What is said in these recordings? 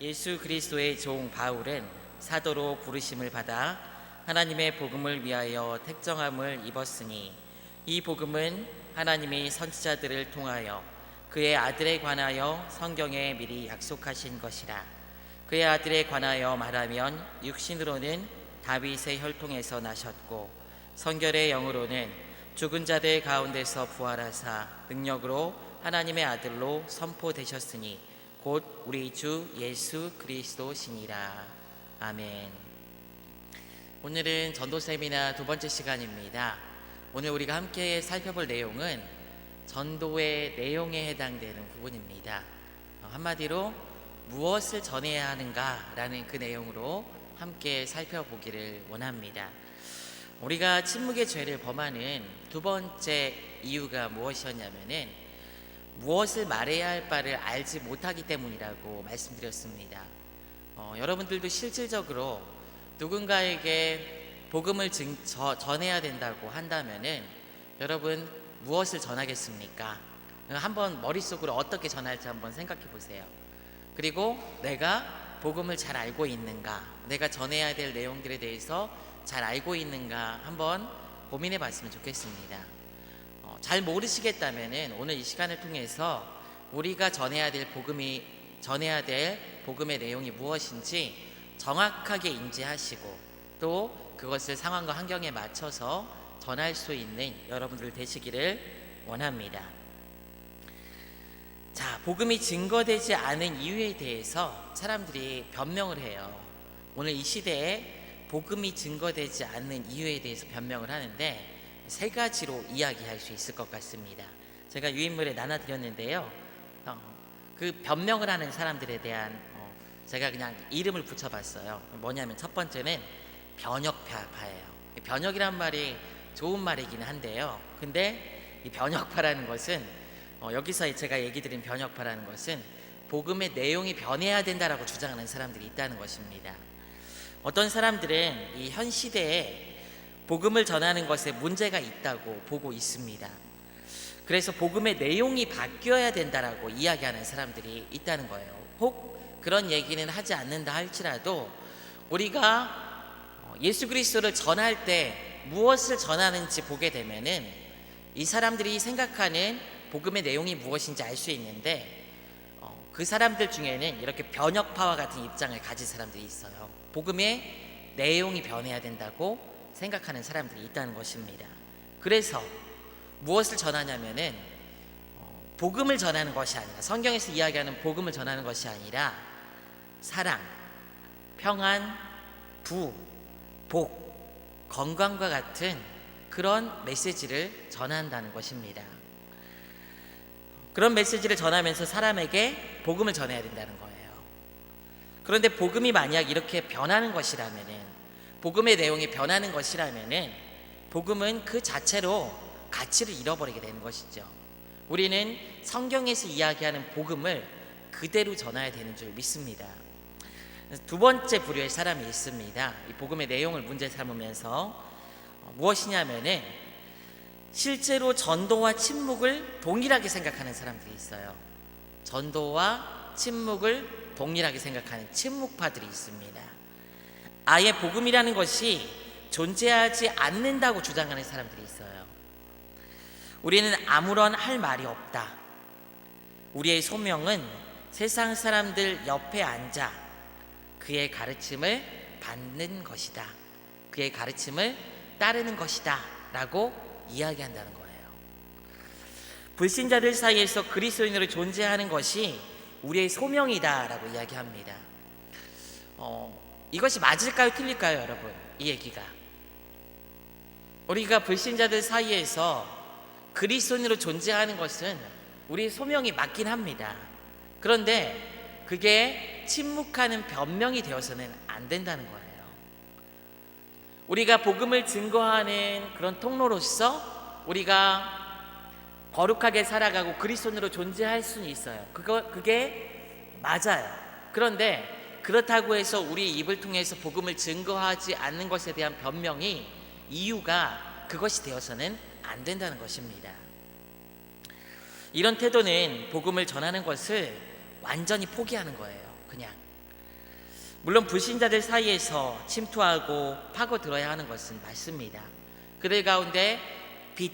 예수 그리스도의 종 바울은 사도로 부르심을 받아 하나님의 복음을 위하여 택정함을 입었으니 이 복음은 하나님이 선지자들을 통하여 그의 아들에 관하여 성경에 미리 약속하신 것이라. 그의 아들에 관하여 말하면 육신으로는 다윗의 혈통에서 나셨고 성결의 영으로는 죽은 자들 가운데서 부활하사 능력으로 하나님의 아들로 선포되셨으니 곧 우리 주 예수 그리스도시니라. 아멘. 오늘은 전도 세미나 두 번째 시간입니다. 오늘 우리가 함께 살펴볼 내용은 전도의 내용에 해당되는 부분입니다. 한마디로 무엇을 전해야 하는가라는 그 내용으로 함께 살펴보기를 원합니다. 우리가 침묵의 죄를 범하는 두 번째 이유가 무엇이었냐면은 무엇을 말해야 할 바를 알지 못하기 때문이라고 말씀드렸습니다. 여러분들도 실질적으로 누군가에게 복음을 전해야 된다고 한다면은 여러분 무엇을 전하겠습니까? 한번 머릿속으로 어떻게 전할지 한번 생각해 보세요. 그리고 내가 복음을 잘 알고 있는가, 내가 전해야 될 내용들에 대해서 잘 알고 있는가 한번 고민해 봤으면 좋겠습니다. 잘 모르시겠다면은 오늘 이 시간을 통해서 우리가 전해야 될 복음의 내용이 무엇인지 정확하게 인지하시고 또 그것을 상황과 환경에 맞춰서 전할 수 있는 여러분들 되시기를 원합니다. 자, 복음이 증거되지 않은 이유에 대해서 사람들이 변명을 해요. 오늘 이 시대에 복음이 증거되지 않는 이유에 대해서 변명을 하는데 세 가지로 이야기할 수 있을 것 같습니다. 제가 유인물에 나눠드렸는데요. 그 변명을 하는 사람들에 대한 제가 그냥 이름을 붙여봤어요. 뭐냐면 첫 번째는 변역파예요. 변역이란 말이 좋은 말이긴 한데요. 근데 이 변역파라는 것은 여기서 제가 얘기 드린 변역파라는 것은 복음의 내용이 변해야 된다라고 주장하는 사람들이 있다는 것입니다. 어떤 사람들은 이 현 시대에 복음을 전하는 것에 문제가 있다고 보고 있습니다. 그래서 복음의 내용이 바뀌어야 된다라고 이야기하는 사람들이 있다는 거예요. 혹 그런 얘기는 하지 않는다 할지라도 우리가 예수 그리스도를 전할 때 무엇을 전하는지 보게 되면은 이 사람들이 생각하는 복음의 내용이 무엇인지 알 수 있는데 그 사람들 중에는 이렇게 변역파와 같은 입장을 가진 사람들이 있어요. 복음의 내용이 변해야 된다고 생각하는 사람들이 있다는 것입니다. 그래서 무엇을 전하냐면은 복음을 전하는 것이 아니라, 성경에서 이야기하는 복음을 전하는 것이 아니라 사랑, 평안, 부, 복, 건강과 같은 그런 메시지를 전한다는 것입니다. 그런 메시지를 전하면서 사람에게 복음을 전해야 된다는 거예요. 그런데 복음이 만약 이렇게 변하는 것이라면은, 복음의 내용이 변하는 것이라면은 복음은 그 자체로 가치를 잃어버리게 되는 것이죠. 우리는 성경에서 이야기하는 복음을 그대로 전해야 되는 줄 믿습니다. 두 번째 부류의 사람이 있습니다. 이 복음의 내용을 문제 삼으면서 무엇이냐면은 실제로 전도와 침묵을 동일하게 생각하는 사람들이 있어요. 전도와 침묵을 동일하게 생각하는 침묵파들이 있습니다. 아예 복음이라는 것이 존재하지 않는다고 주장하는 사람들이 있어요. 우리는 아무런 할 말이 없다. 우리의 소명은 세상 사람들 옆에 앉아 그의 가르침을 받는 것이다. 그의 가르침을 따르는 것이다 라고 이야기한다는 거예요. 불신자들 사이에서 그리스도인으로 존재하는 것이 우리의 소명이다 라고 이야기합니다. 이것이 맞을까요? 틀릴까요? 여러분, 이 얘기가 우리가 불신자들 사이에서 그리스도인으로 존재하는 것은 우리의 소명이 맞긴 합니다. 그런데 그게 침묵하는 변명이 되어서는 안 된다는 거예요. 우리가 복음을 증거하는 그런 통로로서 우리가 거룩하게 살아가고 그리스도인으로 존재할 수는 있어요. 그게 맞아요. 그런데 그렇다고 해서 우리 입을 통해서 복음을 증거하지 않는 것에 대한 변명이 이유가 그것이 되어서는 안 된다는 것입니다. 이런 태도는 복음을 전하는 것을 완전히 포기하는 거예요. 그냥 물론 불신자들 사이에서 침투하고 파고들어야 하는 것은 맞습니다. 그들 가운데 빛,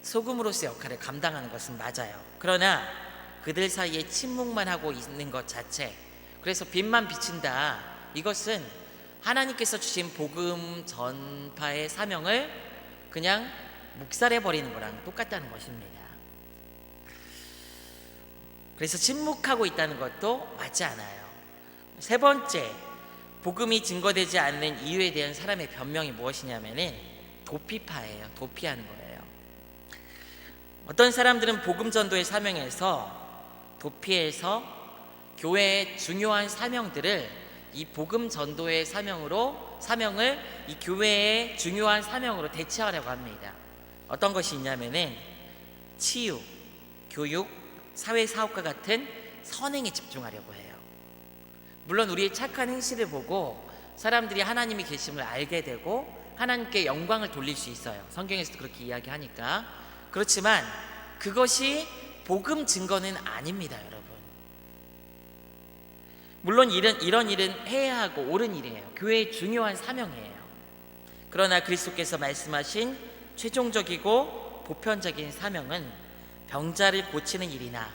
소금으로서의 역할을 감당하는 것은 맞아요. 그러나 그들 사이에 침묵만 하고 있는 것 자체, 그래서 빛만 비친다, 이것은 하나님께서 주신 복음 전파의 사명을 그냥 묵살해버리는 거랑 똑같다는 것입니다. 그래서 침묵하고 있다는 것도 맞지 않아요. 세 번째, 복음이 증거되지 않는 이유에 대한 사람의 변명이 무엇이냐면은 도피파예요. 도피하는 거예요. 어떤 사람들은 복음 전도의 사명에서 도피해서 교회의 중요한 사명들을 이 복음 전도의 사명을 이 교회의 중요한 사명으로 대체하려고 합니다. 어떤 것이 있냐면은 치유, 교육, 사회사업과 같은 선행에 집중하려고 해요. 물론 우리의 착한 행실을 보고 사람들이 하나님이 계심을 알게 되고 하나님께 영광을 돌릴 수 있어요. 성경에서도 그렇게 이야기하니까. 그렇지만 그것이 복음 증거는 아닙니다, 여러분. 물론 이런 일은 해야 하고 옳은 일이에요. 교회의 중요한 사명이에요. 그러나 그리스도께서 말씀하신 최종적이고 보편적인 사명은 병자를 고치는 일이나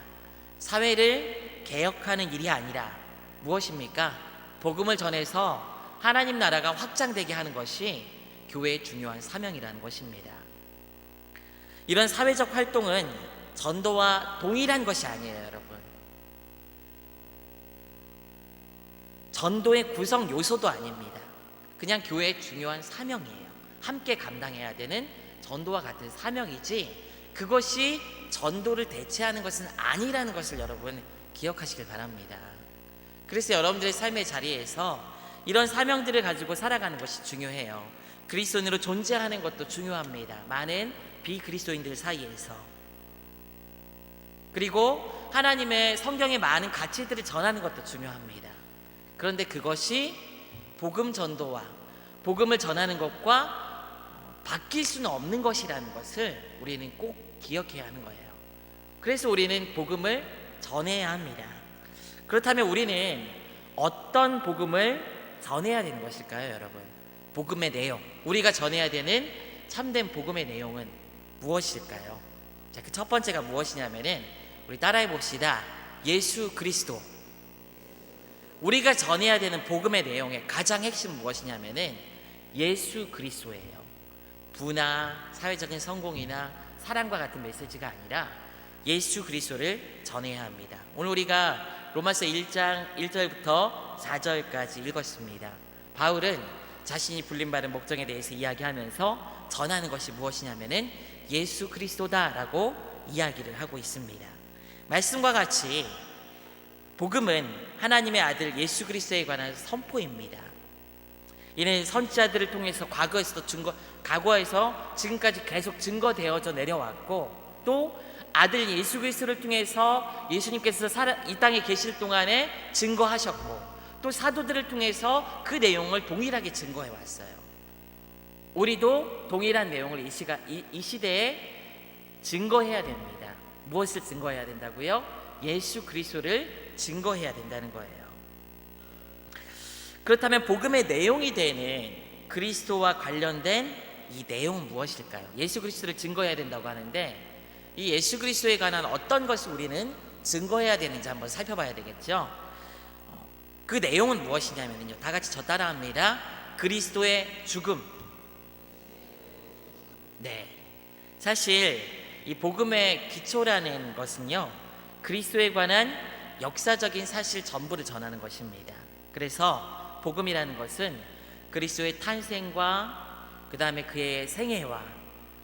사회를 개혁하는 일이 아니라 무엇입니까? 복음을 전해서 하나님 나라가 확장되게 하는 것이 교회의 중요한 사명이라는 것입니다. 이런 사회적 활동은 전도와 동일한 것이 아니에요, 여러분. 전도의 구성 요소도 아닙니다. 그냥 교회의 중요한 사명이에요. 함께 감당해야 되는 전도와 같은 사명이지 그것이 전도를 대체하는 것은 아니라는 것을 여러분 기억하시길 바랍니다. 그래서 여러분들의 삶의 자리에서 이런 사명들을 가지고 살아가는 것이 중요해요. 그리스도인으로 존재하는 것도 중요합니다. 많은 비그리스도인들 사이에서. 그리고 하나님의 성경의 많은 가치들을 전하는 것도 중요합니다. 그런데 그것이 복음 전도와 복음을 전하는 것과 바뀔 수는 없는 것이라는 것을 우리는 꼭 기억해야 하는 거예요. 그래서 우리는 복음을 전해야 합니다. 그렇다면 우리는 어떤 복음을 전해야 되는 것일까요, 여러분? 복음의 내용, 우리가 전해야 되는 참된 복음의 내용은 무엇일까요? 자, 그 첫 번째가 무엇이냐면은 우리 따라해 봅시다. 예수 그리스도. 우리가 전해야 되는 복음의 내용의 가장 핵심은 무엇이냐면은 예수 그리스도예요. 부나 사회적인 성공이나 사랑과 같은 메시지가 아니라 예수 그리스도를 전해야 합니다. 오늘 우리가 로마서 1장 1절부터 4절까지 읽었습니다. 바울은 자신이 불림받은 목적에 대해서 이야기하면서 전하는 것이 무엇이냐면은 예수 그리스도다라고 이야기를 하고 있습니다. 말씀과 같이 복음은 하나님의 아들 예수 그리스도에 관한 선포입니다. 이는 선지자들을 통해서 과거에서 지금까지 계속 증거되어져 내려왔고, 또 아들 예수 그리스도를 통해서 예수님께서 이 땅에 계실 동안에 증거하셨고, 또 사도들을 통해서 그 내용을 동일하게 증거해 왔어요. 우리도 동일한 내용을 이 시대에 증거해야 됩니다. 무엇을 증거해야 된다고요? 예수 그리스도를 증거해야 된다는 거예요. 그렇다면 복음의 내용이 되는 그리스도와 관련된 이 내용은 무엇일까요? 예수 그리스도를 증거해야 된다고 하는데 이 예수 그리스도에 관한 어떤 것을 우리는 증거해야 되는지 한번 살펴봐야 되겠죠. 그 내용은 무엇이냐면요, 다 같이 저 따라합니다. 그리스도의 죽음. 네, 사실 이 복음의 기초라는 것은요, 그리스도에 관한 역사적인 사실 전부를 전하는 것입니다. 그래서 복음이라는 것은 그리스도의 탄생과 그 다음에 그의 생애와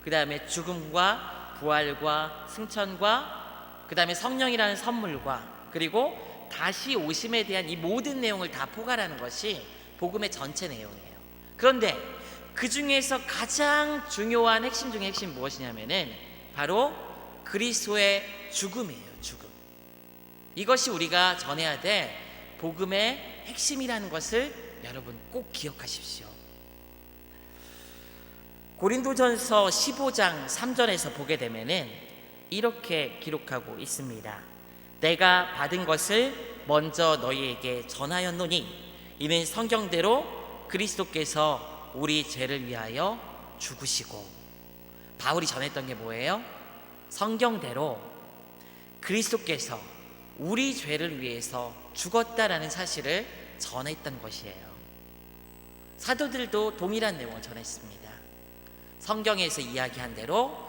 그 다음에 죽음과 부활과 승천과 그 다음에 성령이라는 선물과 그리고 다시 오심에 대한 이 모든 내용을 다 포괄하는 것이 복음의 전체 내용이에요. 그런데 그 중에서 가장 중요한 핵심 중에 핵심이 무엇이냐면은 바로 그리스도의 죽음이에요. 죽음. 이것이 우리가 전해야 될 복음의 핵심이라는 것을 여러분 꼭 기억하십시오. 고린도전서 15장 3절에서 보게 되면은 이렇게 기록하고 있습니다. 내가 받은 것을 먼저 너희에게 전하였노니 이는 성경대로 그리스도께서 우리 죄를 위하여 죽으시고, 바울이 전했던 게 뭐예요? 성경대로 그리스도께서 우리 죄를 위해서 죽었다라는 사실을 전했던 것이에요. 사도들도 동일한 내용을 전했습니다. 성경에서 이야기한 대로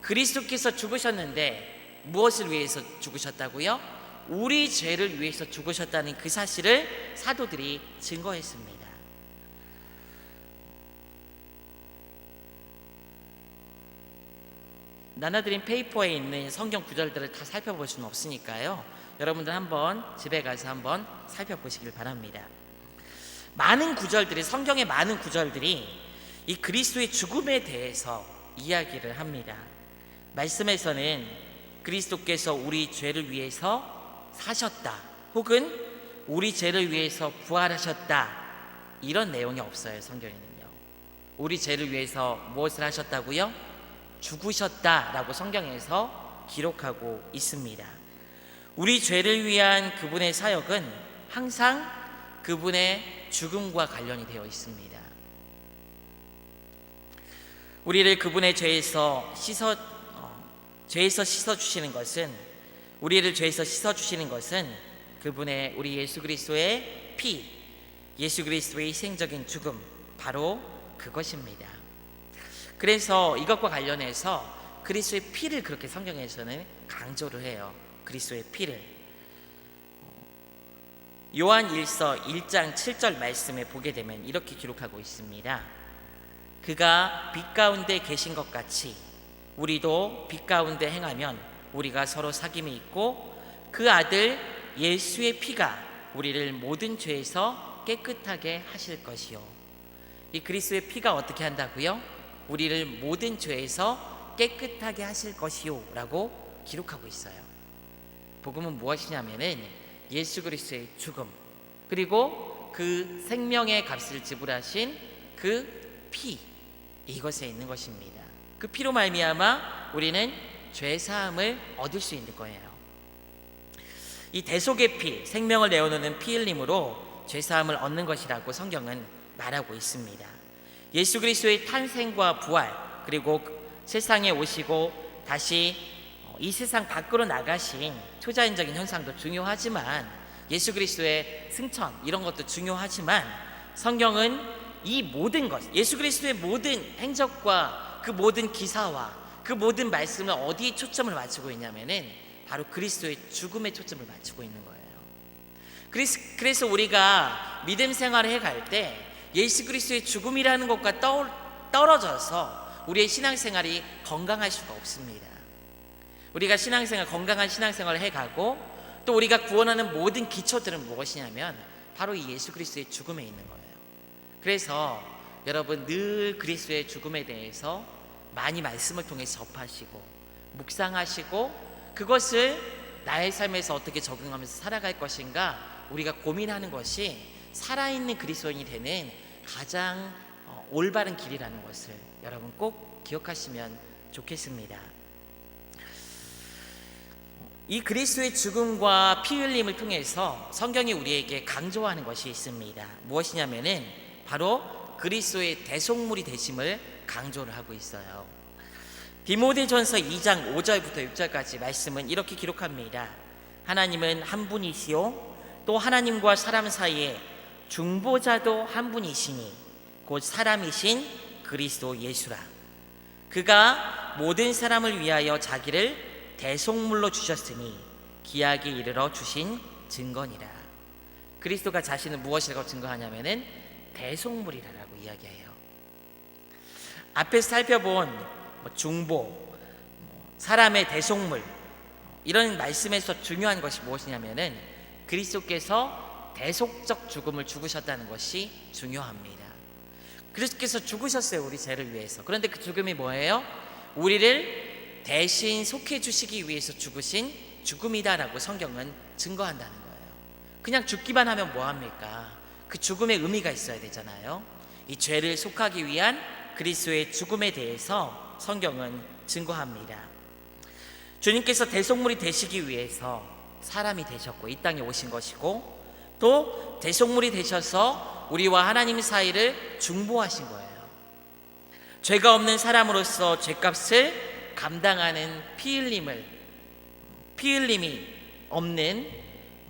그리스도께서 죽으셨는데 무엇을 위해서 죽으셨다고요? 우리 죄를 위해서 죽으셨다는 그 사실을 사도들이 증거했습니다. 나눠드린 페이퍼에 있는 성경 구절들을 다 살펴볼 수는 없으니까요, 여러분들 한번 집에 가서 한번 살펴보시길 바랍니다. 많은 구절들이, 성경의 많은 구절들이 이 그리스도의 죽음에 대해서 이야기를 합니다. 말씀에서는 그리스도께서 우리 죄를 위해서 사셨다, 혹은 우리 죄를 위해서 부활하셨다, 이런 내용이 없어요. 성경에는요. 우리 죄를 위해서 무엇을 하셨다고요? 죽으셨다라고 성경에서 기록하고 있습니다. 우리 죄를 위한 그분의 사역은 항상 그분의 죽음과 관련이 되어 있습니다. 우리를 그분의 죄에서 씻어 주시는 것은, 우리를 죄에서 씻어 주시는 것은 그분의, 우리 예수 그리스도의 피, 예수 그리스도의 희생적인 죽음, 바로 그것입니다. 그래서 이것과 관련해서 그리스도의 피를 그렇게 성경에서는 강조를 해요. 그리스도의 피를. 요한 1서 1장 7절 말씀에 보게 되면 이렇게 기록하고 있습니다. 그가 빛 가운데 계신 것 같이 우리도 빛 가운데 행하면 우리가 서로 사귐이 있고, 그 아들 예수의 피가 우리를 모든 죄에서 깨끗하게 하실 것이요. 이 그리스도의 피가 어떻게 한다고요? 우리를 모든 죄에서 깨끗하게 하실 것이요 라고 기록하고 있어요. 복음은 무엇이냐면은 예수 그리스도의 죽음, 그리고 그 생명의 값을 지불하신 그 피, 이것에 있는 것입니다. 그 피로 말미암아 우리는 죄 사함을 얻을 수 있는 거예요. 이 대속의 피, 생명을 내어놓는 피 흘림으로 죄 사함을 얻는 것이라고 성경은 말하고 있습니다. 예수 그리스도의 탄생과 부활, 그리고 세상에 오시고 다시 이 세상 밖으로 나가신 초자연적인 현상도 중요하지만, 예수 그리스도의 승천, 이런 것도 중요하지만, 성경은 이 모든 것, 예수 그리스도의 모든 행적과 그 모든 기사와 그 모든 말씀을 어디에 초점을 맞추고 있냐면은 바로 그리스도의 죽음에 초점을 맞추고 있는 거예요. 그래서 우리가 믿음 생활을 해갈 때 예수 그리스도의 죽음이라는 것과 떨어져서 우리의 신앙생활이 건강할 수가 없습니다. 우리가 건강한 신앙생활을 해가고, 또 우리가 구원하는 모든 기초들은 무엇이냐면 바로 이 예수 그리스도의 죽음에 있는 거예요. 그래서 여러분 늘 그리스도의 죽음에 대해서 많이 말씀을 통해서 접하시고 묵상하시고, 그것을 나의 삶에서 어떻게 적용하면서 살아갈 것인가 우리가 고민하는 것이 살아있는 그리스도인이 되는 가장 올바른 길이라는 것을 여러분 꼭 기억하시면 좋겠습니다. 이 그리스도의 죽음과 피 흘림을 통해서 성경이 우리에게 강조하는 것이 있습니다. 무엇이냐면은 바로 그리스도의 대속물이 되심을 강조를 하고 있어요. 디모데전서 2장 5절부터 6절까지 말씀은 이렇게 기록합니다. 하나님은 한 분이시요 또 하나님과 사람 사이에 중보자도 한 분이시니 곧 사람이신 그리스도 예수라. 그가 모든 사람을 위하여 자기를 대속물로 주셨으니 기약에 이르러 주신 증거니라. 그리스도가 자신을 무엇이라고 증거하냐면은 대속물이라고 이야기해요. 앞에서 살펴본 중보, 사람의 대속물, 이런 말씀에서 중요한 것이 무엇이냐면은 그리스도께서 대속적 죽음을 죽으셨다는 것이 중요합니다. 그리스도께서 죽으셨어요, 우리 죄를 위해서. 그런데 그 죽음이 뭐예요? 우리를 대신 속해 주시기 위해서 죽으신 죽음이다라고 성경은 증거한다는 거예요. 그냥 죽기만 하면 뭐합니까? 그 죽음의 의미가 있어야 되잖아요. 이 죄를 속하기 위한 그리스도의 죽음에 대해서 성경은 증거합니다. 주님께서 대속물이 되시기 위해서 사람이 되셨고 이 땅에 오신 것이고, 또 대속물이 되셔서 우리와 하나님 사이를 중보하신 거예요. 죄가 없는 사람으로서 죄값을 감당하는 피 흘림이 없는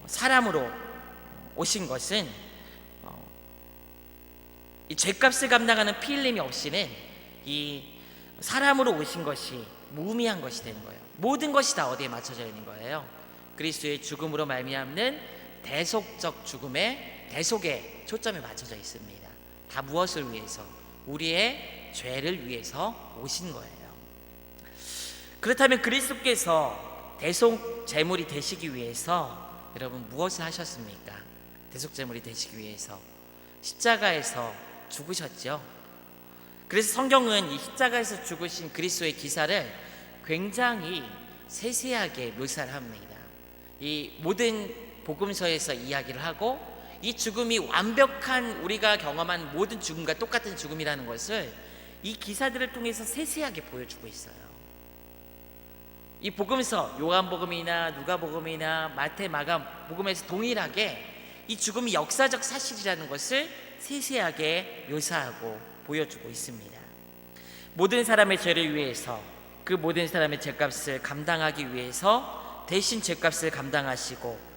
사람으로 오신 것은 이 죄값을 감당하는 피 흘림이 없이는 이 사람으로 오신 것이 무의미한 것이 되는 거예요. 모든 것이 다 어디에 맞춰져 있는 거예요? 그리스도의 죽음으로 말미암는 대속적 죽음의 대속에 초점이 맞춰져 있습니다. 다 무엇을 위해서? 우리의 죄를 위해서 오신 거예요. 그렇다면 그리스도께서 대속 제물이 되시기 위해서 여러분 무엇을 하셨습니까? 대속 제물이 되시기 위해서 십자가에서 죽으셨죠. 그래서 성경은 이 십자가에서 죽으신 그리스도의 기사를 굉장히 세세하게 묘사를 합니다. 이 모든 복음서에서 이야기를 하고 이 죽음이 완벽한 우리가 경험한 모든 죽음과 똑같은 죽음이라는 것을 이 기사들을 통해서 세세하게 보여주고 있어요. 이 복음서 요한복음이나 누가복음이나 마태, 마가 복음에서 동일하게 이 죽음이 역사적 사실이라는 것을 세세하게 묘사하고 보여주고 있습니다. 모든 사람의 죄를 위해서 그 모든 사람의 죄값을 감당하기 위해서 대신 죄값을 감당하시고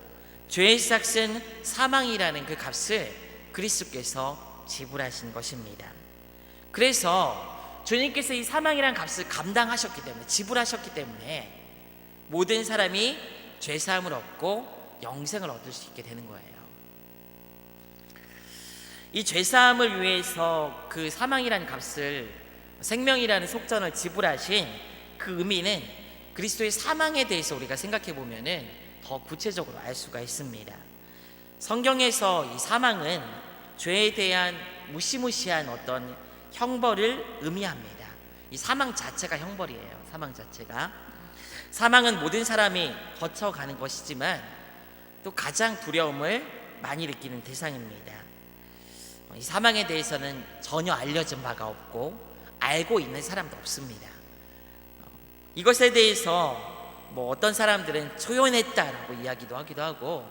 죄의 삭은 사망이라는 그 값을 그리스도께서 지불하신 것입니다. 그래서 주님께서 이 사망이라는 값을 감당하셨기 때문에, 지불하셨기 때문에 모든 사람이 죄사함을 얻고 영생을 얻을 수 있게 되는 거예요. 이 죄사함을 위해서 그 사망이라는 값을, 생명이라는 속전을 지불하신 그 의미는 그리스도의 사망에 대해서 우리가 생각해 보면은 더 구체적으로 알 수가 있습니다. 성경에서 이 사망은 죄에 대한 무시무시한 어떤 형벌을 의미합니다. 이 사망 자체가 형벌이에요. 사망은 모든 사람이 거쳐가는 것이지만 또 가장 두려움을 많이 느끼는 대상입니다. 이 사망에 대해서는 전혀 알려진 바가 없고 알고 있는 사람도 없습니다. 이것에 대해서 어떤 사람들은 초연했다라고 이야기도 하기도 하고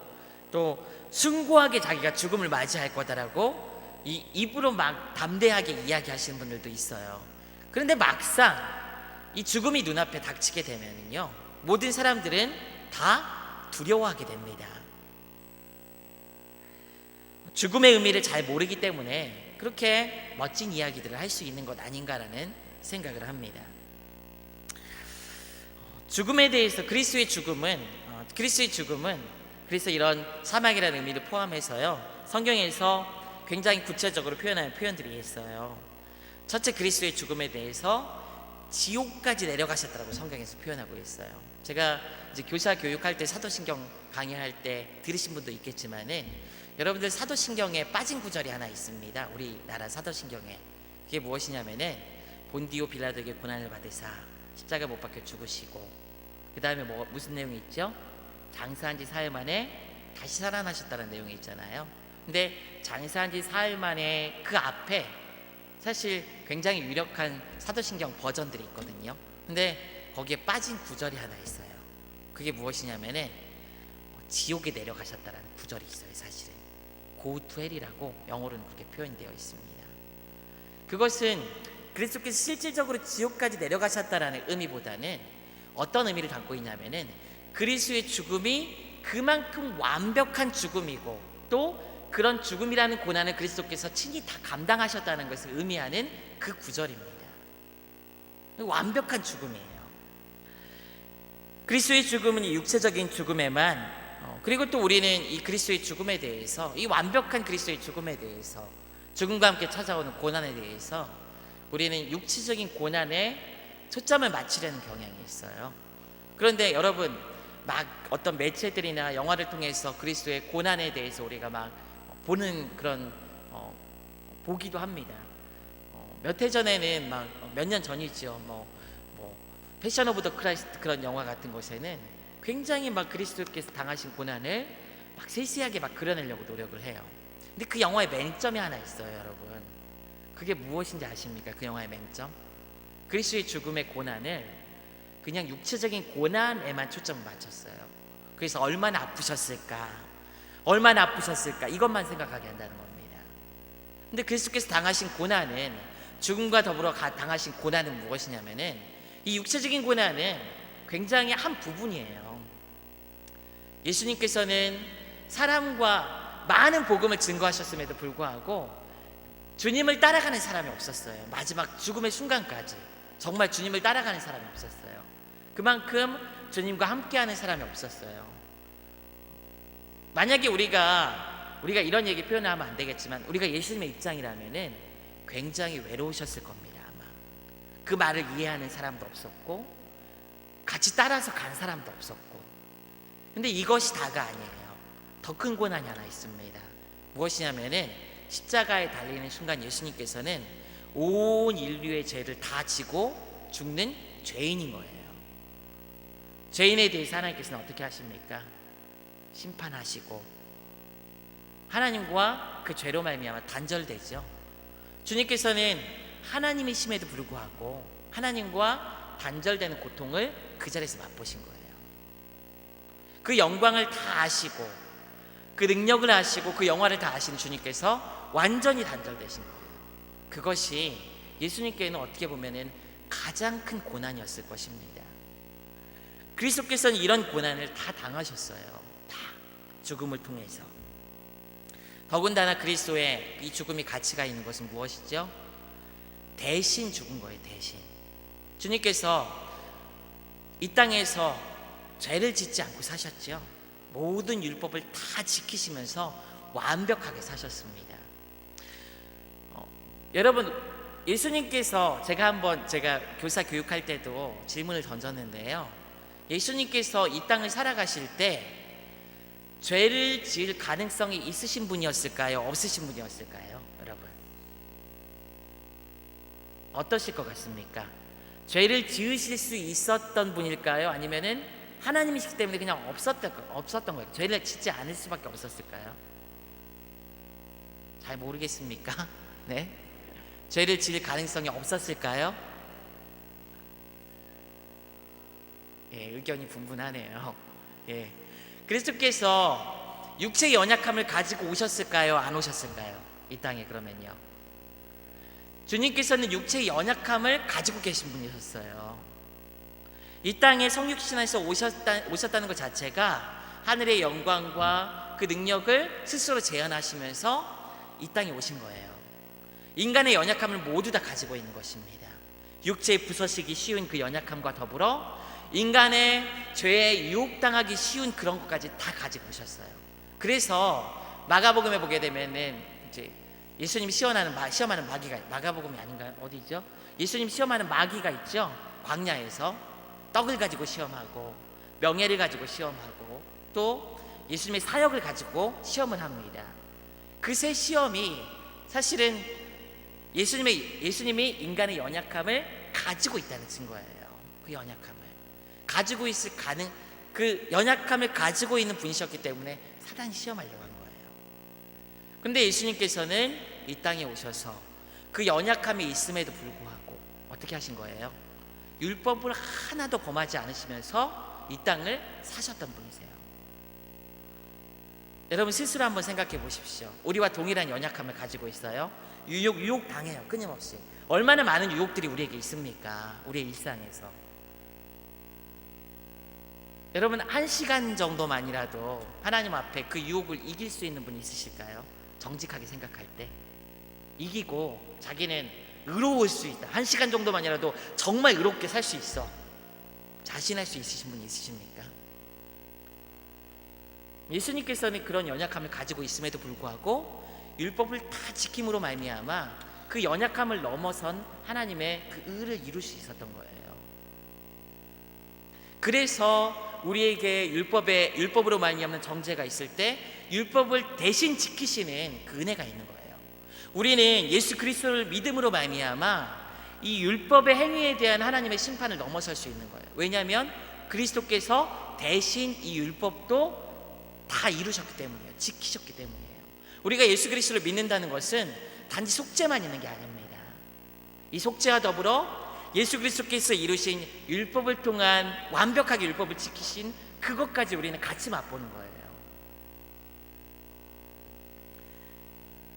또 숭고하게 자기가 죽음을 맞이할 거다라고 이 입으로 막 담대하게 이야기하시는 분들도 있어요. 그런데 막상 이 죽음이 눈앞에 닥치게 되면요, 모든 사람들은 다 두려워하게 됩니다. 죽음의 의미를 잘 모르기 때문에 그렇게 멋진 이야기들을 할 수 있는 것 아닌가라는 생각을 합니다. 죽음에 대해서 그리스도의 죽음은 그래서 이런 사망이라는 의미를 포함해서요, 성경에서 굉장히 구체적으로 표현하는 표현들이 있어요. 첫째, 그리스도의 죽음에 대해서 지옥까지 내려가셨다고 성경에서 표현하고 있어요. 제가 이제 교사 교육할 때 사도신경 강의할 때 들으신 분도 있겠지만은 여러분들 사도신경에 빠진 구절이 하나 있습니다. 우리나라 사도신경에. 그게 무엇이냐면은 본디오 빌라도에게 고난을 받으사 십자가 못 박혀 죽으시고 그 다음에 무슨 내용이 있죠? 장사한 지 사흘 만에 다시 살아나셨다는 내용이 있잖아요. 근데 장사한 지 사흘 만에 그 앞에 사실 굉장히 유력한 사도신경 버전들이 있거든요. 근데 거기에 빠진 구절이 하나 있어요. 그게 무엇이냐면은 지옥에 내려가셨다라는 구절이 있어요. 사실은 Go to hell이라고 영어로는 그렇게 표현되어 있습니다. 그것은 그리스도께서 실질적으로 지옥까지 내려가셨다라는 의미보다는 어떤 의미를 담고 있냐면은 그리스도의 죽음이 그만큼 완벽한 죽음이고 또 그런 죽음이라는 고난을 그리스도께서 친히 다 감당하셨다는 것을 의미하는 그 구절입니다. 완벽한 죽음이에요. 그리스도의 죽음은 이 육체적인 죽음에만 그리고 또 우리는 이 그리스도의 죽음에 대해서, 이 완벽한 그리스도의 죽음에 대해서, 죽음과 함께 찾아오는 고난에 대해서 우리는 육체적인 고난에 초점을 맞추려는 경향이 있어요. 그런데 여러분, 막 어떤 매체들이나 영화를 통해서 그리스도의 고난에 대해서 우리가 막 보는 그런 보기도 합니다. 몇 해 전에는 막 몇 년 전이죠. 패션 오브 더 크라이스트 그런 영화 같은 것에는 굉장히 막 그리스도께서 당하신 고난을 막 세세하게 막 그려내려고 노력을 해요. 근데 그 영화의 맹점이 하나 있어요, 여러분. 그게 무엇인지 아십니까? 그 영화의 맹점? 그리스도의 죽음의 고난을 그냥 육체적인 고난에만 초점을 맞췄어요. 그래서 얼마나 아프셨을까, 얼마나 아프셨을까, 이것만 생각하게 한다는 겁니다. 근데 그리스도께서 당하신 고난은, 죽음과 더불어 당하신 고난은 무엇이냐면은, 이 육체적인 고난은 굉장히 한 부분이에요. 예수님께서는 사람과 많은 복음을 증거하셨음에도 불구하고 주님을 따라가는 사람이 없었어요. 마지막 죽음의 순간까지 정말 주님을 따라가는 사람이 없었어요. 그만큼 주님과 함께하는 사람이 없었어요. 만약에 우리가 이런 얘기 표현하면 안 되겠지만, 우리가 예수님의 입장이라면은 굉장히 외로우셨을 겁니다. 아마 그 말을 이해하는 사람도 없었고, 같이 따라서 간 사람도 없었고. 근데 이것이 다가 아니에요. 더 큰 고난이 하나 있습니다. 무엇이냐면은, 십자가에 달리는 순간 예수님께서는 온 인류의 죄를 다 지고 죽는 죄인인 거예요. 죄인에 대해서 하나님께서는 어떻게 하십니까? 심판하시고 하나님과 그 죄로 말미암아 단절되죠. 주님께서는 하나님이심에도 불구하고 하나님과 단절되는 고통을 그 자리에서 맛보신 거예요. 그 영광을 다 아시고, 그 능력을 아시고, 그 영화를 다 아시는 주님께서 완전히 단절되신 거예요. 그것이 예수님께는 어떻게 보면은 가장 큰 고난이었을 것입니다. 그리스도께서는 이런 고난을 다 당하셨어요. 다 죽음을 통해서. 더군다나 그리스도의 이 죽음이 가치가 있는 것은 무엇이죠? 대신 죽은 거예요. 대신. 주님께서 이 땅에서 죄를 짓지 않고 사셨죠. 모든 율법을 다 지키시면서 완벽하게 사셨습니다. 여러분, 예수님께서, 제가 교사 교육할 때도 질문을 던졌는데요, 예수님께서 이 땅을 살아가실 때 죄를 지을 가능성이 있으신 분이었을까요? 없으신 분이었을까요? 여러분, 어떠실 것 같습니까? 죄를 지으실 수 있었던 분일까요? 아니면은 하나님이시기 때문에 그냥 없었던 거예요? 죄를 짓지 않을 수밖에 없었을까요? 잘 모르겠습니까? 네? 죄를 지을 가능성이 없었을까요? 예, 의견이 분분하네요. 예, 그리스도께서 육체의 연약함을 가지고 오셨을까요? 안 오셨을까요? 이 땅에. 그러면요, 주님께서는 육체의 연약함을 가지고 계신 분이셨어요. 이 땅에 성육신에서 오셨다는 것 자체가 하늘의 영광과 그 능력을 스스로 재현하시면서 이 땅에 오신 거예요. 인간의 연약함을 모두 다 가지고 있는 것입니다. 육체에 부서지기 쉬운 그 연약함과 더불어 인간의 죄에 유혹당하기 쉬운 그런 것까지 다 가지고 오셨어요. 그래서 마가복음에 보게 되면은 이제 예수님 시험하는 마귀가, 마가복음이 아닌가요? 어디죠? 예수님 시험하는 마귀가 있죠. 광야에서 떡을 가지고 시험하고, 명예를 가지고 시험하고, 또 예수님의 사역을 가지고 시험을 합니다. 그 세 시험이 사실은 예수님이 인간의 연약함을 가지고 있다는 증거예요. 그 연약함을 가지고 그 연약함을 가지고 있는 분이셨기 때문에 사단이 시험하려고 한 거예요. 근데 예수님께서는 이 땅에 오셔서 그 연약함이 있음에도 불구하고 어떻게 하신 거예요? 율법을 하나도 범하지 않으시면서 이 땅을 사셨던 분이세요. 여러분, 스스로 한번 생각해 보십시오. 우리와 동일한 연약함을 가지고 있어요. 유혹 당해요. 끊임없이. 얼마나 많은 유혹들이 우리에게 있습니까? 우리의 일상에서. 여러분, 1시간 정도만이라도 하나님 앞에 그 유혹을 이길 수 있는 분이 있으실까요? 정직하게 생각할 때 이기고 자기는 의로울 수 있다, 1시간 정도만이라도 정말 의롭게 살 수 있어, 자신할 수 있으신 분이 있으십니까? 예수님께서는 그런 연약함을 가지고 있음에도 불구하고 율법을 다 지킴으로 말미암아 그 연약함을 넘어선 하나님의 그 의를 이룰 수 있었던 거예요. 그래서 우리에게 율법으로 말미암는 정죄가 있을 때 율법을 대신 지키시는 그 은혜가 있는 거예요. 우리는 예수 그리스도를 믿음으로 말미암아 이 율법의 행위에 대한 하나님의 심판을 넘어설 수 있는 거예요. 왜냐하면 그리스도께서 대신 이 율법도 다 이루셨기 때문이에요. 지키셨기 때문이에요. 우리가 예수 그리스도를 믿는다는 것은 단지 속죄만 있는 게 아닙니다. 이 속죄와 더불어 예수 그리스도께서 이루신 율법을 통한 완벽하게 율법을 지키신 그것까지 우리는 같이 맛보는 거예요.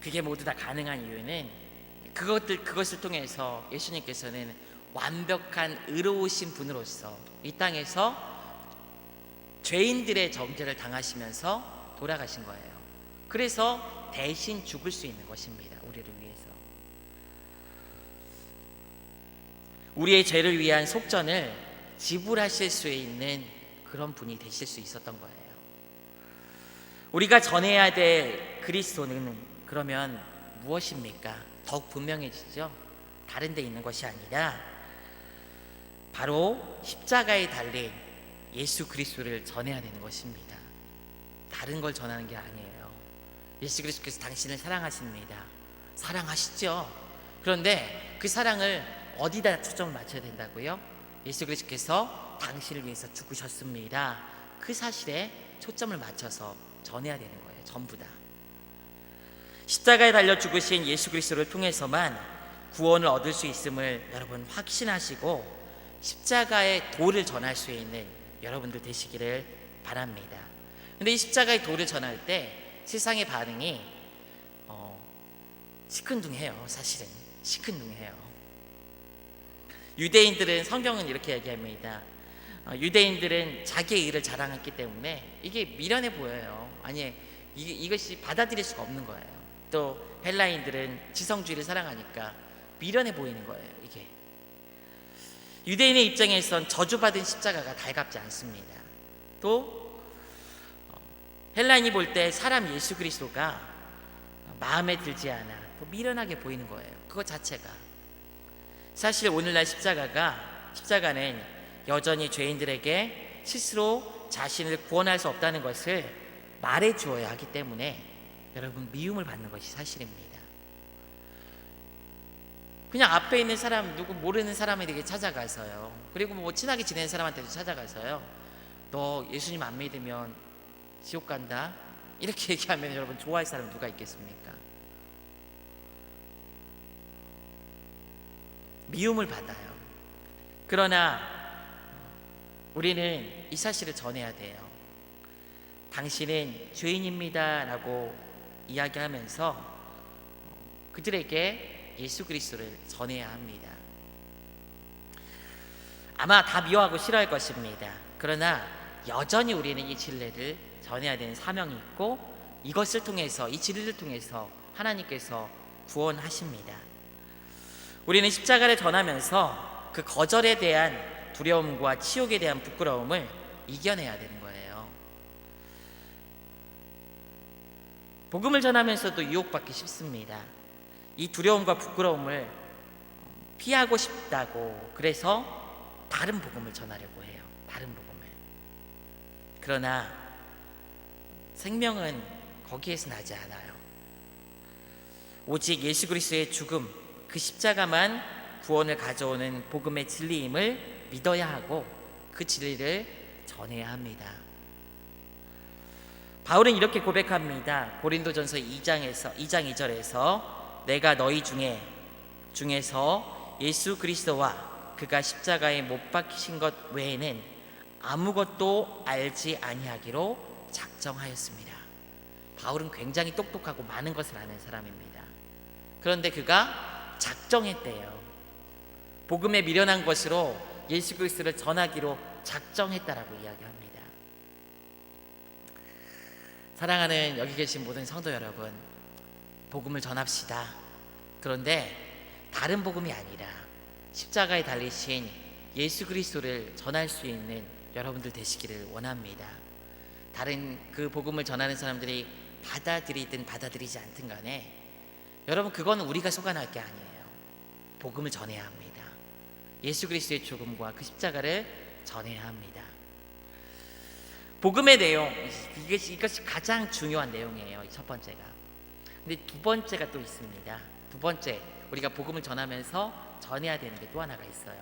그게 모두 다 가능한 이유는 그것을 통해서 예수님께서는 완벽한 의로우신 분으로서 이 땅에서 죄인들의 정죄를 당하시면서 돌아가신 거예요. 그래서 대신 죽을 수 있는 것입니다. 우리를 위해서. 우리의 죄를 위한 속전을 지불하실 수 있는 그런 분이 되실 수 있었던 거예요. 우리가 전해야 될 그리스도는 그러면 무엇입니까? 더욱 분명해지죠. 다른 데 있는 것이 아니라 바로 십자가에 달린 예수 그리스도를 전해야 되는 것입니다. 다른 걸 전하는 게 아니에요. 예수 그리스도께서 당신을 사랑하십니다. 사랑하시죠. 그런데 그 사랑을 어디다 초점을 맞춰야 된다고요? 예수 그리스도께서 당신을 위해서 죽으셨습니다. 그 사실에 초점을 맞춰서 전해야 되는 거예요. 전부 다. 십자가에 달려 죽으신 예수 그리스도를 통해서만 구원을 얻을 수 있음을 여러분 확신하시고 십자가의 도를 전할 수 있는 여러분들 되시기를 바랍니다. 근데 이 십자가의 도를 전할 때 세상의 반응이 시큰둥해요. 사실은 시큰둥해요. 유대인들은, 성경은 이렇게 얘기합니다. 유대인들은 자기의 일을 자랑했기 때문에 이게 미련해 보여요. 아니, 이것이 받아들일 수가 없는 거예요. 또 헬라인들은 지성주의를 사랑하니까 미련해 보이는 거예요. 이게 유대인의 입장에선 저주받은 십자가가 달갑지 않습니다. 또 헬라인이 볼 때 사람 예수 그리스도가 마음에 들지 않아 또 미련하게 보이는 거예요. 그것 자체가. 사실 오늘날 십자가는 여전히 죄인들에게 스스로 자신을 구원할 수 없다는 것을 말해 주어야 하기 때문에 여러분 미움을 받는 것이 사실입니다. 그냥 앞에 있는 사람, 누구 모르는 사람에게 찾아가서요, 그리고 뭐 친하게 지내는 사람한테도 찾아가서요, 너 예수님 안 믿으면 지옥 간다 이렇게 얘기하면 여러분 좋아할 사람 누가 있겠습니까? 미움을 받아요. 그러나 우리는 이 사실을 전해야 돼요. 당신은 죄인입니다 라고 이야기하면서 그들에게 예수 그리스도를 전해야 합니다. 아마 다 미워하고 싫어할 것입니다. 그러나 여전히 우리는 이 진리를 전해야 되는 사명이 있고, 이것을 통해서, 이 진리를 통해서 하나님께서 구원하십니다. 우리는 십자가를 전하면서 그 거절에 대한 두려움과 치욕에 대한 부끄러움을 이겨내야 되는 거예요. 복음을 전하면서도 유혹받기 쉽습니다. 이 두려움과 부끄러움을 피하고 싶다고, 그래서 다른 복음을 전하려고 해요. 다른 복음을. 그러나 생명은 거기에서 나지 않아요. 오직 예수 그리스도의 죽음, 그 십자가만 구원을 가져오는 복음의 진리임을 믿어야 하고 그 진리를 전해야 합니다. 바울은 이렇게 고백합니다. 고린도전서 2장 2절에서 내가 너희 중에서 예수 그리스도와 그가 십자가에 못 박히신 것 외에는 아무것도 알지 아니하기로 작정하였습니다. 바울은 굉장히 똑똑하고 많은 것을 아는 사람입니다. 그런데 그가 작정했대요. 복음에 미련한 것으로 예수 그리스도를 전하기로 작정했다라고 이야기합니다. 사랑하는 여기 계신 모든 성도 여러분, 복음을 전합시다. 그런데 다른 복음이 아니라 십자가에 달리신 예수 그리스도를 전할 수 있는 여러분들 되시기를 원합니다. 다른 그 복음을 전하는 사람들이 받아들이든 받아들이지 않든 간에 여러분, 그건 우리가 속아날 게 아니에요. 복음을 전해야 합니다. 예수 그리스도의 죽음과 그 십자가를 전해야 합니다. 복음의 내용, 이것이 가장 중요한 내용이에요. 첫 번째가. 근데 두 번째가 또 있습니다. 두 번째, 우리가 복음을 전하면서 전해야 되는 게 또 하나가 있어요.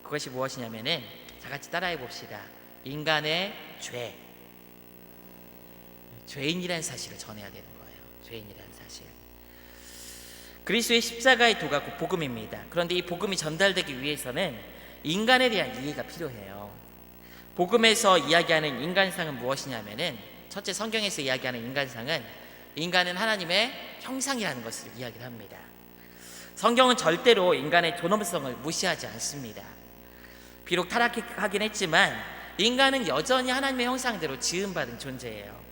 그것이 무엇이냐면은, 다 같이 따라해 봅시다. 인간의 죄인이라는 사실을 전해야 되는 거예요. 죄인이라는 사실. 그리스도의 십자가의 도가 곧 복음입니다. 그런데 이 복음이 전달되기 위해서는 인간에 대한 이해가 필요해요. 복음에서 이야기하는 인간상은 무엇이냐면은, 첫째, 성경에서 이야기하는 인간상은 인간은 하나님의 형상이라는 것을 이야기를 합니다. 성경은 절대로 인간의 존엄성을 무시하지 않습니다. 비록 타락하긴 했지만 인간은 여전히 하나님의 형상대로 지음받은 존재예요.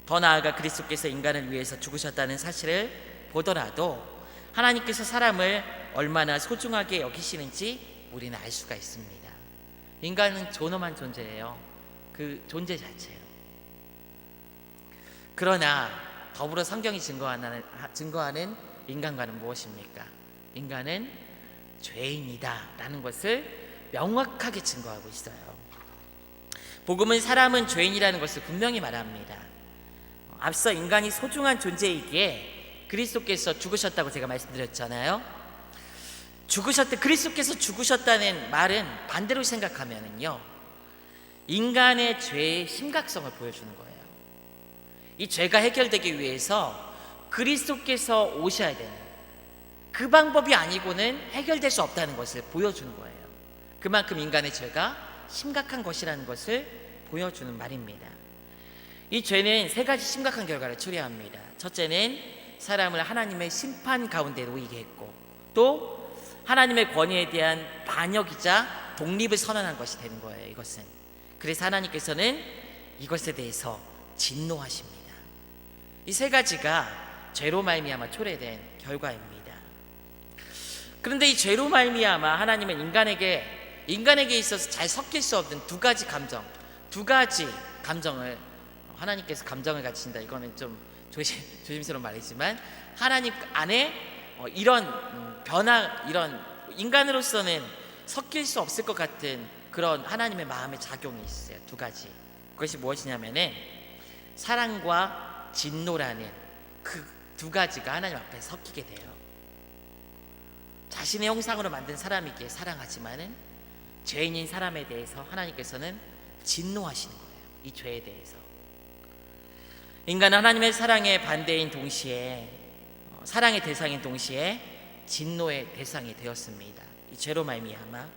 더 나아가 그리스도께서 인간을 위해서 죽으셨다는 사실을 보더라도 하나님께서 사람을 얼마나 소중하게 여기시는지 우리는 알 수가 있습니다. 인간은 존엄한 존재예요. 그 존재 자체예요. 그러나 더불어 성경이 증거하는 인간과는 무엇입니까? 인간은 죄인이다 라는 것을 명확하게 증거하고 있어요. 복음은 사람은 죄인이라는 것을 분명히 말합니다. 앞서 인간이 소중한 존재이기에 그리스도께서 죽으셨다고 제가 말씀드렸잖아요. 그리스도께서 죽으셨다는 말은 반대로 생각하면은요, 인간의 죄의 심각성을 보여주는 거예요. 이 죄가 해결되기 위해서 그리스도께서 오셔야 되는, 그 방법이 아니고는 해결될 수 없다는 것을 보여주는 거예요. 그만큼 인간의 죄가 심각한 것이라는 것을 보여주는 말입니다. 이 죄는 세 가지 심각한 결과를 초래합니다. 첫째는 사람을 하나님의 심판 가운데 놓이게 했고, 또 하나님의 권위에 대한 반역이자 독립을 선언한 것이 되는 거예요. 이것은 그래서 하나님께서는 이것에 대해서 진노하십니다. 이 세 가지가 죄로 말미암아 초래된 결과입니다. 그런데 이 죄로 말미암아 하나님은 인간에게 있어서 잘 섞일 수 없는 두 가지 감정을 하나님께서 감정을 가지신다. 이거는 좀 조심스러운 말이지만 하나님 안에 이런 이런 인간으로서는 섞일 수 없을 것 같은 그런 하나님의 마음의 작용이 있어요. 두 가지. 그것이 무엇이냐면은 사랑과 진노라는 그 두 가지가 하나님 앞에 섞이게 돼요. 자신의 형상으로 만든 사람이기에 사랑하지만은 죄인인 사람에 대해서 하나님께서는 진노하시는 거예요. 이 죄에 대해서. 인간은 하나님의 사랑의 반대인 동시에, 사랑의 대상인 동시에 진노의 대상이 되었습니다. 이 죄로 말미암아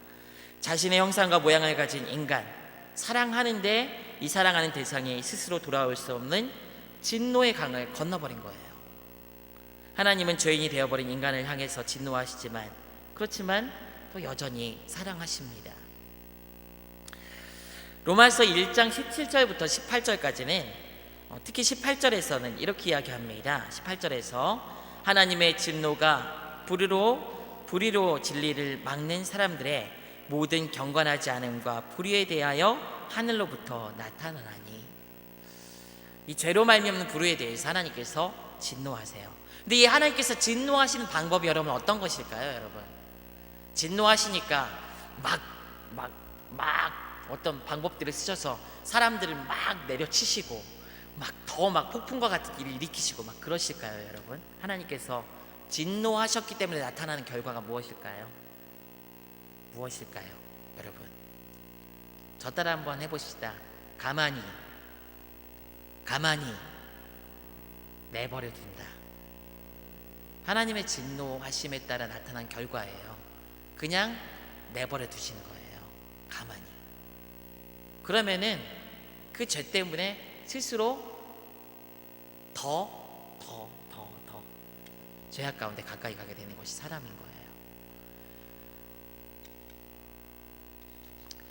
자신의 형상과 모양을 가진 인간, 사랑하는데 이 사랑하는 대상이 스스로 돌아올 수 없는 진노의 강을 건너버린 거예요. 하나님은 죄인이 되어버린 인간을 향해서 진노하시지만, 그렇지만 또 여전히 사랑하십니다. 로마서 1장 17절부터 18절까지는 특히 18절에서는 이렇게 이야기합니다. 18절에서 하나님의 진노가 불의로 진리를 막는 사람들의 모든 경건하지 않음과 불의에 대하여 하늘로부터 나타나나니, 이 죄로 말미암는 불의에 대해서 하나님께서 진노하세요. 근데 이 하나님께서 진노하시는 방법이 여러분 어떤 것일까요? 여러분, 진노하시니까 막 어떤 방법들을 쓰셔서 사람들을 막 내려치시고 더 폭풍과 같은 일을 일으키시고 막 그러실까요? 여러분, 하나님께서 진노하셨기 때문에 나타나는 결과가 무엇일까요? 여러분, 저 따라 한번 해보시다. 가만히 내버려 둔다. 하나님의 진노하심에 따라 나타난 결과예요. 그냥 내버려 두시는 거예요. 가만히. 그러면은 그 죄 때문에 스스로 더 죄악 가운데 가까이 가게 되는 것이 사람인 거예요.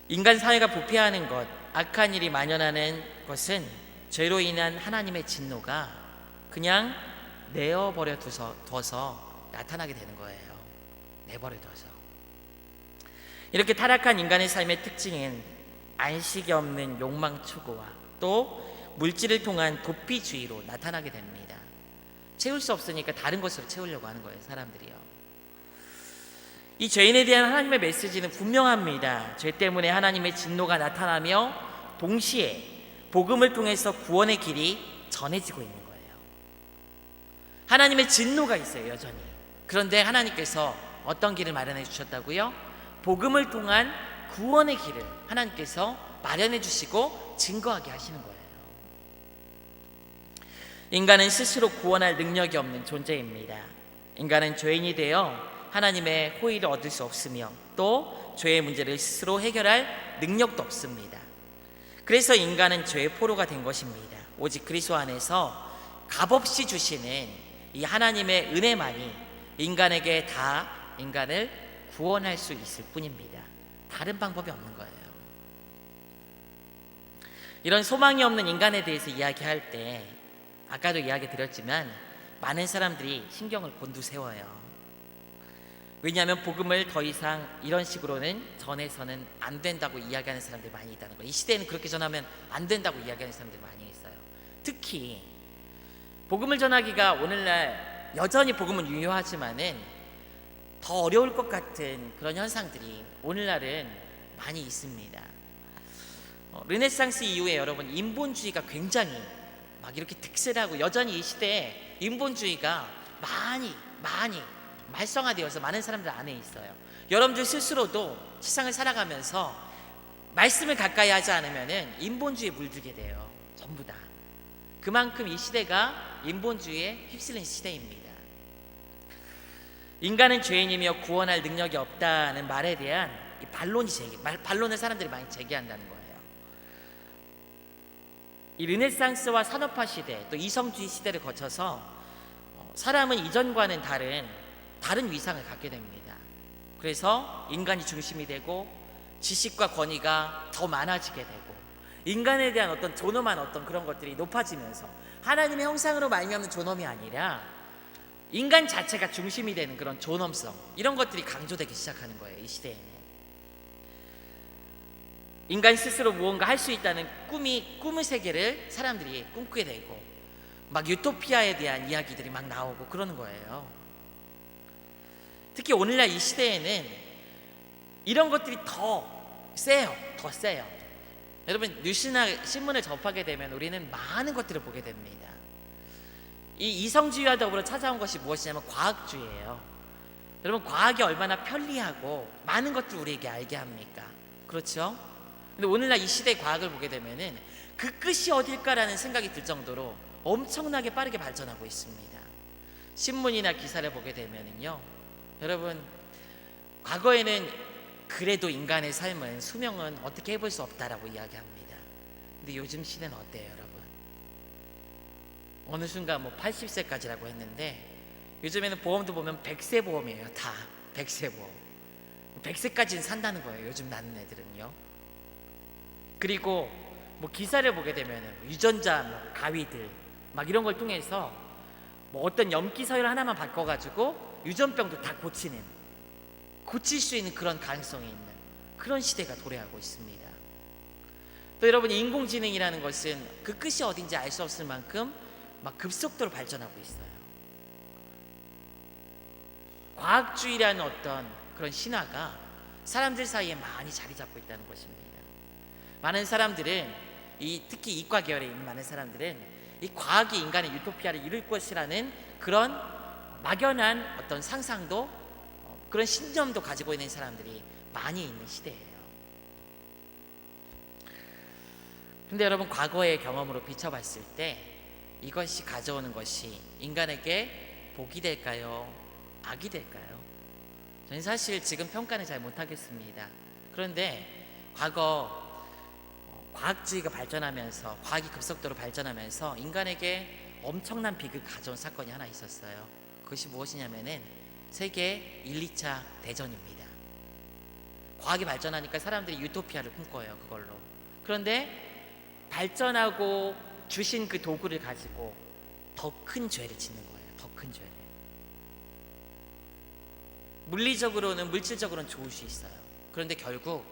인간 사회가 부패하는 것, 악한 일이 만연하는 것은 죄로 인한 하나님의 진노가 그냥 내어버려 둬서 나타나게 되는 거예요. 내버려 둬서. 이렇게 타락한 인간의 삶의 특징은 안식이 없는 욕망 추구와 또 물질을 통한 도피주의로 나타나게 됩니다. 채울 수 없으니까 다른 것으로 채우려고 하는 거예요, 사람들이요. 이 죄인에 대한 하나님의 메시지는 분명합니다. 죄 때문에 하나님의 진노가 나타나며 동시에 복음을 통해서 구원의 길이 전해지고 있는 거예요. 하나님의 진노가 있어요, 여전히. 그런데 하나님께서 어떤 길을 마련해 주셨다고요? 복음을 통한 구원의 길을 하나님께서 마련해 주시고 증거하게 하시는 거예요. 인간은 스스로 구원할 능력이 없는 존재입니다. 인간은 죄인이 되어 하나님의 호의를 얻을 수 없으며 또 죄의 문제를 스스로 해결할 능력도 없습니다. 그래서 인간은 죄의 포로가 된 것입니다. 오직 그리스도 안에서 값없이 주시는 이 하나님의 은혜만이 인간을 구원할 수 있을 뿐입니다. 다른 방법이 없는 거예요. 이런 소망이 없는 인간에 대해서 이야기할 때 아까도 이야기 드렸지만 많은 사람들이 신경을 곤두세워요. 왜냐하면 복음을 더 이상 이런 식으로는 전해서는 안 된다고 이야기하는 사람들이 많이 있다는 거예요. 이 시대에는 그렇게 전하면 안 된다고 이야기하는 사람들이 많이 있어요. 특히 복음을 전하기가 오늘날 여전히 복음은 유효하지만은 더 어려울 것 같은 그런 현상들이 오늘날은 많이 있습니다. 르네상스 이후에 여러분 인본주의가 굉장히 막 이렇게 득세하고 여전히 이 시대에 인본주의가 많이 말썽화되어서 많은 사람들 안에 있어요. 여러분들 스스로도 세상을 살아가면서 말씀을 가까이 하지 않으면은 인본주의에 물들게 돼요. 전부 다. 그만큼 이 시대가 인본주의에 휩쓸린 시대입니다. 인간은 죄인이며 구원할 능력이 없다는 말에 대한 이 반론을 사람들이 많이 제기한다는 거예요. 이 르네상스와 산업화 시대, 또 이성주의 시대를 거쳐서 사람은 이전과는 다른 위상을 갖게 됩니다. 그래서 인간이 중심이 되고 지식과 권위가 더 많아지게 되고 인간에 대한 어떤 존엄한 어떤 그런 것들이 높아지면서 하나님의 형상으로 말미암는 존엄이 아니라 인간 자체가 중심이 되는 그런 존엄성, 이런 것들이 강조되기 시작하는 거예요. 이 시대에는 인간 스스로 무언가 할 수 있다는 꿈의 세계를 사람들이 꿈꾸게 되고 막 유토피아에 대한 이야기들이 막 나오고 그러는 거예요. 특히 오늘날 이 시대에는 이런 것들이 더 세요. 여러분 뉴스나 신문을 접하게 되면 우리는 많은 것들을 보게 됩니다. 이 이성주의와 더불어 찾아온 것이 무엇이냐면 과학주의예요. 여러분 과학이 얼마나 편리하고 많은 것들을 우리에게 알게 합니까? 그렇죠? 근데 오늘날 이 시대의 과학을 보게 되면은 그 끝이 어딜까라는 생각이 들 정도로 엄청나게 빠르게 발전하고 있습니다. 신문이나 기사를 보게 되면은요, 여러분 과거에는 그래도 인간의 삶은 수명은 어떻게 해볼 수 없다라고 이야기합니다. 근데 요즘 시대는 어때요, 여러분? 어느 순간 80세까지라고 했는데 요즘에는 보험도 보면 100세 보험이에요. 다 100세 보험. 100세까지는 산다는 거예요, 요즘 낳는 애들은요. 그리고 기사를 보게 되면 유전자 가위들 막 이런 걸 통해서 어떤 염기 서열 하나만 바꿔가지고 유전병도 다 고칠 수 있는 그런 가능성이 있는 그런 시대가 도래하고 있습니다. 또 여러분 인공지능이라는 것은 그 끝이 어딘지 알 수 없을 만큼 막 급속도로 발전하고 있어요. 과학주의라는 어떤 그런 신화가 사람들 사이에 많이 자리 잡고 있다는 것입니다. 많은 사람들은 특히 이과 계열에 있는 많은 사람들은 이 과학이 인간의 유토피아를 이룰 것이라는 그런 막연한 어떤 상상도 그런 신념도 가지고 있는 사람들이 많이 있는 시대예요. 근데 여러분 과거의 경험으로 비춰봤을 때 이것이 가져오는 것이 인간에게 복이 될까요? 악이 될까요? 저는 사실 지금 평가는 잘 못하겠습니다. 그런데 과거 과학주의가 발전하면서 과학이 급속도로 발전하면서 인간에게 엄청난 비극을 가져온 사건이 하나 있었어요. 그것이 무엇이냐면은 세계 1, 2차 대전입니다. 과학이 발전하니까 사람들이 유토피아를 꿈꿔요, 그걸로. 그런데 발전하고 주신 그 도구를 가지고 더 큰 죄를 짓는 거예요. 더 큰 죄를. 물리적으로는 물질적으로는 좋을 수 있어요. 그런데 결국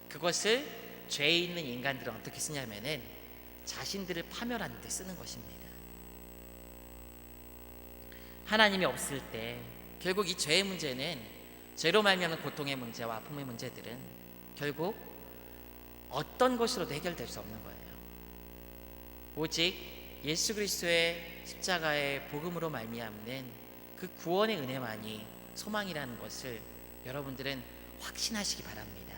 그것을 죄 있는 인간들은 어떻게 쓰냐면은 자신들을 파멸하는 데 쓰는 것입니다. 하나님이 없을 때 결국 이 죄의 문제는 죄로 말미암은 고통의 문제와 아픔의 문제들은 결국 어떤 것으로도 해결될 수 없는 거예요. 오직 예수 그리스도의 십자가의 복음으로 말미암는 그 구원의 은혜만이 소망이라는 것을 여러분들은 확신하시기 바랍니다.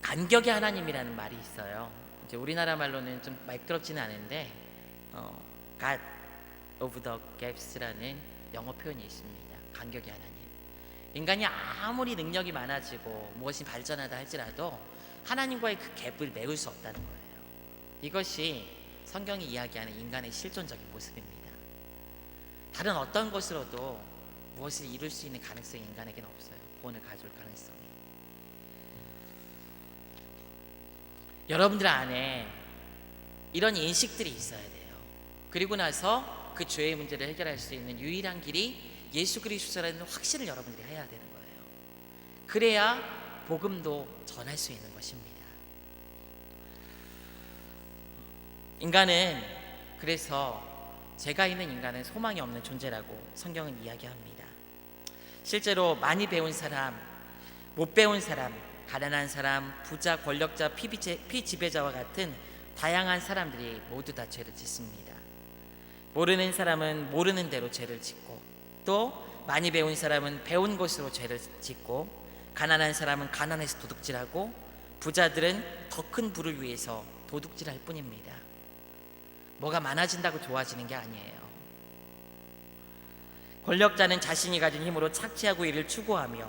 간격의 하나님이라는 말이 있어요. 이제 우리나라 말로는 좀 말끄럽지는 않은데 God of the Gaps라는 영어 표현이 있습니다. 간격의 하나님. 인간이 아무리 능력이 많아지고 무엇이 발전하다 할지라도 하나님과의 그 갭을 메울 수 없다는 거예요. 이것이 성경이 이야기하는 인간의 실존적인 모습입니다. 다른 어떤 것으로도 무엇을 이룰 수 있는 가능성이 인간에게는 없어요. 구원을 가져올 가능성이. 여러분들 안에 이런 인식들이 있어야 돼요. 그리고 나서 그 죄의 문제를 해결할 수 있는 유일한 길이 예수 그리스도라는 확신을 여러분들이 해야 되는 거예요. 그래야 복음도 전할 수 있는 것입니다. 인간은, 그래서 죄가 있는 인간은 소망이 없는 존재라고 성경은 이야기합니다. 실제로 많이 배운 사람, 못 배운 사람, 가난한 사람, 부자, 권력자, 피지배자와 같은 다양한 사람들이 모두 다 죄를 짓습니다. 모르는 사람은 모르는 대로 죄를 짓고, 또 많이 배운 사람은 배운 것으로 죄를 짓고, 가난한 사람은 가난해서 도둑질하고, 부자들은 더 큰 부를 위해서 도둑질할 뿐입니다. 뭐가 많아진다고 좋아지는 게 아니에요. 권력자는 자신이 가진 힘으로 착취하고 이를 추구하며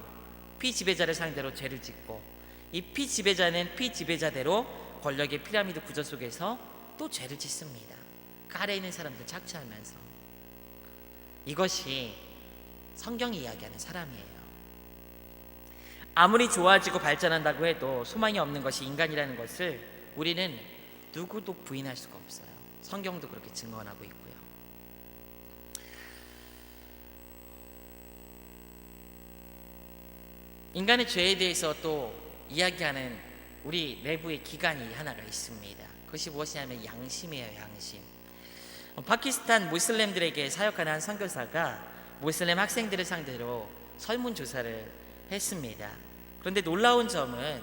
피지배자를 상대로 죄를 짓고, 이 피지배자는 피지배자대로 권력의 피라미드 구조 속에서 또 죄를 짓습니다. 그 아래에 있는 사람들 착취하면서. 이것이 성경이 이야기하는 사람이에요. 아무리 좋아지고 발전한다고 해도 소망이 없는 것이 인간이라는 것을 우리는 누구도 부인할 수가 없어요. 성경도 그렇게 증언하고 있고요. 인간의 죄에 대해서 또 이야기하는 우리 내부의 기관이 하나가 있습니다. 그것이 무엇이냐면 양심이에요. 양심. 파키스탄 무슬림들에게 사역하는 한 선교사가 무슬림 학생들을 상대로 설문조사를 했습니다. 그런데 놀라운 점은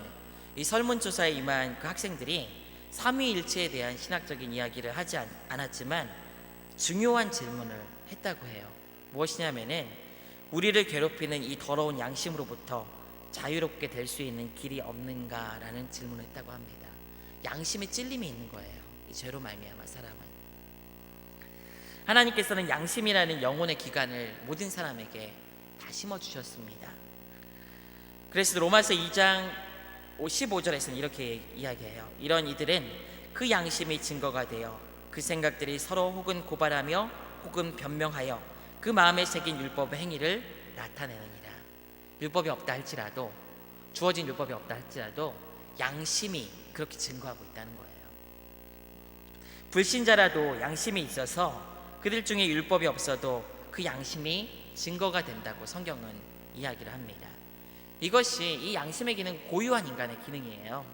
이 설문조사에 임한 그 학생들이 삼위일체에 대한 신학적인 이야기를 하지 않았지만 중요한 질문을 했다고 해요. 무엇이냐면은 우리를 괴롭히는 이 더러운 양심으로부터 자유롭게 될 수 있는 길이 없는가라는 질문을 했다고 합니다. 양심에 찔림이 있는 거예요. 이 죄로 말미암아 사람은. 하나님께서는 양심이라는 영혼의 기관을 모든 사람에게 다 심어주셨습니다. 그래서 로마서 2장 15절에서는 이렇게 이야기해요. 이런 이들은 그 양심이 증거가 되어 그 생각들이 서로 혹은 고발하며 혹은 변명하여 그 마음에 새긴 율법의 행위를 나타내느니라. 율법이 없다 할지라도, 주어진 율법이 없다 할지라도 양심이 그렇게 증거하고 있다는 거예요. 불신자라도 양심이 있어서 그들 중에 율법이 없어도 그 양심이 증거가 된다고 성경은 이야기를 합니다. 이것이 이 양심의 기능, 고유한 인간의 기능이에요.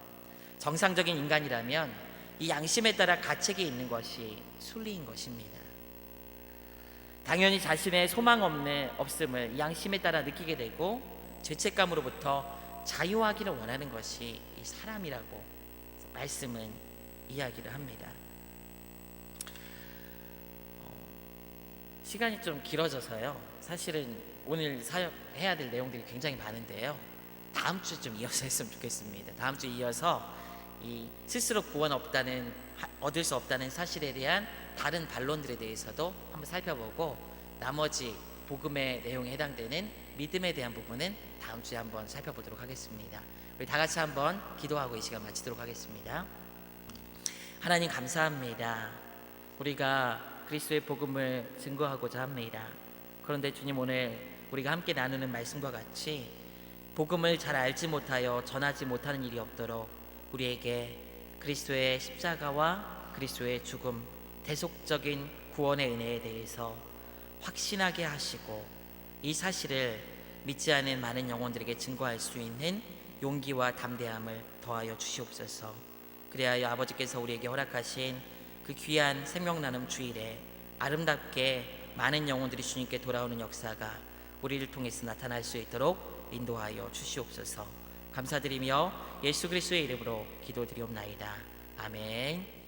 정상적인 인간이라면 이 양심에 따라 가책이 있는 것이 순리인 것입니다. 당연히 자신의 소망 없음을 양심에 따라 느끼게 되고 죄책감으로부터 자유하기를 원하는 것이 이 사람이라고 말씀은 이야기를 합니다. 시간이 좀 길어져서요. 사실은 오늘 사역해야 될 내용들이 굉장히 많은데요. 다음 주에 좀 이어서 했으면 좋겠습니다. 다음 주에 이어서 이 스스로 구원 얻을 수 없다는 사실에 대한 다른 반론들에 대해서도 한번 살펴보고, 나머지 복음의 내용에 해당되는 믿음에 대한 부분은 다음 주에 한번 살펴보도록 하겠습니다. 우리 다 같이 한번 기도하고 이 시간 마치도록 하겠습니다. 하나님 감사합니다. 우리가 그리스도의 복음을 증거하고자 합니다. 그런데 주님, 오늘 우리가 함께 나누는 말씀과 같이 복음을 잘 알지 못하여 전하지 못하는 일이 없도록 우리에게 그리스도의 십자가와 그리스도의 죽음, 대속적인 구원의 은혜에 대해서 확신하게 하시고, 이 사실을 믿지 않은 많은 영혼들에게 증거할 수 있는 용기와 담대함을 더하여 주시옵소서. 그리하여 아버지께서 우리에게 허락하신 그 귀한 생명나눔 주일에 아름답게 많은 영혼들이 주님께 돌아오는 역사가 우리를 통해서 나타날 수 있도록 인도하여 주시옵소서. 감사드리며 예수 그리스도의 이름으로 기도드리옵나이다. 아멘.